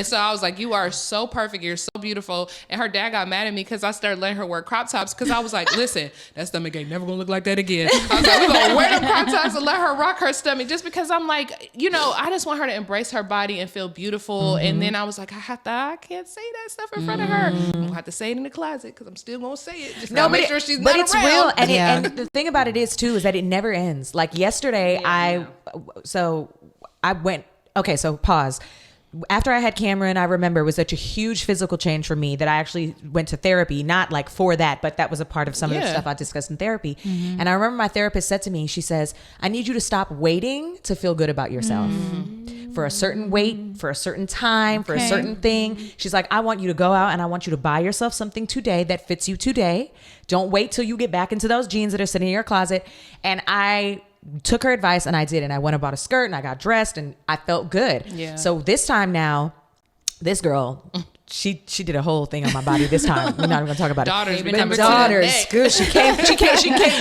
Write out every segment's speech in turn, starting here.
And so I was like, you are so perfect. You're so beautiful. And her dad got mad at me because I started letting her wear crop tops because I was like, listen, that stomach ain't never going to look like that again. I was like, we're going to wear them crop tops and let her rock her stomach just because I'm like, I just want her to embrace her body and feel beautiful. And then I was like, I can't say that stuff in front of her. I'm going to have to say it in the closet because I'm still going to say it. Just to make sure she's not it's around. real. And the thing about it is too, is that it never ends. Like yesterday, so pause. After I had Cameron, I remember it was such a huge physical change for me that I actually went to therapy, not like for that, but that was a part of some of the stuff I discussed in therapy. And I remember my therapist said to me, she says, I need you to stop waiting to feel good about yourself for a certain weight, for a certain time, for a certain thing. She's like, I want you to go out and I want you to buy yourself something today that fits you today. Don't wait till you get back into those jeans that are sitting in your closet. And I took her advice and I did. And I went and bought a skirt and I got dressed and I felt good. Yeah. So this time now, this girl, she did a whole thing on my body this time. We're not even gonna talk about it. Daughters, good. She came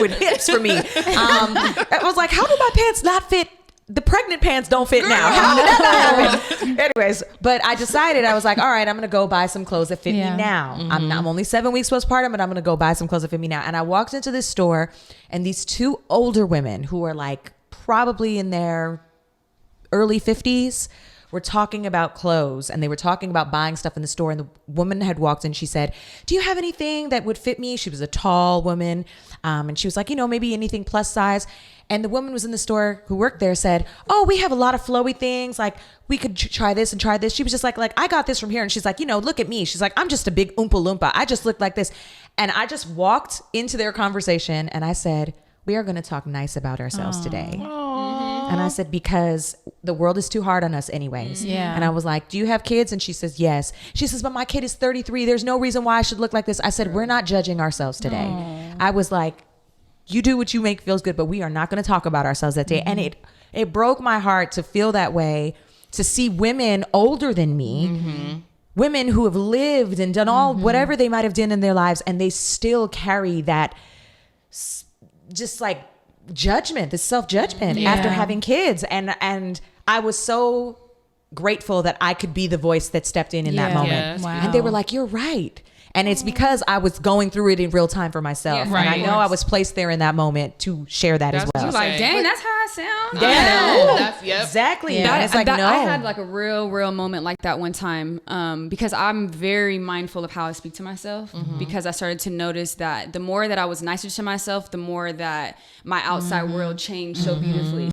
with hips for me. I was like, how do my pants not fit? The pregnant pants don't fit now. How did that not happen? Anyways, but I decided, I was like, all right, I'm going to go buy some clothes that fit me now. I'm only 7 weeks postpartum, but I'm going to go buy some clothes that fit me now. And I walked into this store and these two older women who are like probably in their early 50s were talking about clothes and they were talking about buying stuff in the store. And the woman had walked in. She said, do you have anything that would fit me? She was a tall woman. And she was like, maybe anything plus size. And the woman was in the store who worked there said, oh, we have a lot of flowy things. Like we could try this and try this. She was just like, I got this from here. And she's like, look at me. She's like, I'm just a big Oompa Loompa. I just look like this. And I just walked into their conversation and I said, we are going to talk nice about ourselves today. And I said, because the world is too hard on us anyways. Yeah. And I was like, do you have kids? And she says, yes. She says, but my kid is 33. There's no reason why I should look like this. I said, we're not judging ourselves today. I was like, you do what you make feels good, but we are not going to talk about ourselves that day. And it broke my heart to feel that way, to see women older than me, women who have lived and done all whatever they might have done in their lives, and they still carry that just like judgment, this self-judgment after having kids. And I was so grateful that I could be the voice that stepped in that moment. Wow. And they were like, you're right. And it's because I was going through it in real time for myself. And I know I was placed there in that moment to share that as well. You're like, dang, that's how I sound. Yeah. Exactly. Yeah. It's like, no. I had like a real moment like that one time because I'm very mindful of how I speak to myself because I started to notice that the more that I was nicer to myself, the more that my outside world changed so beautifully.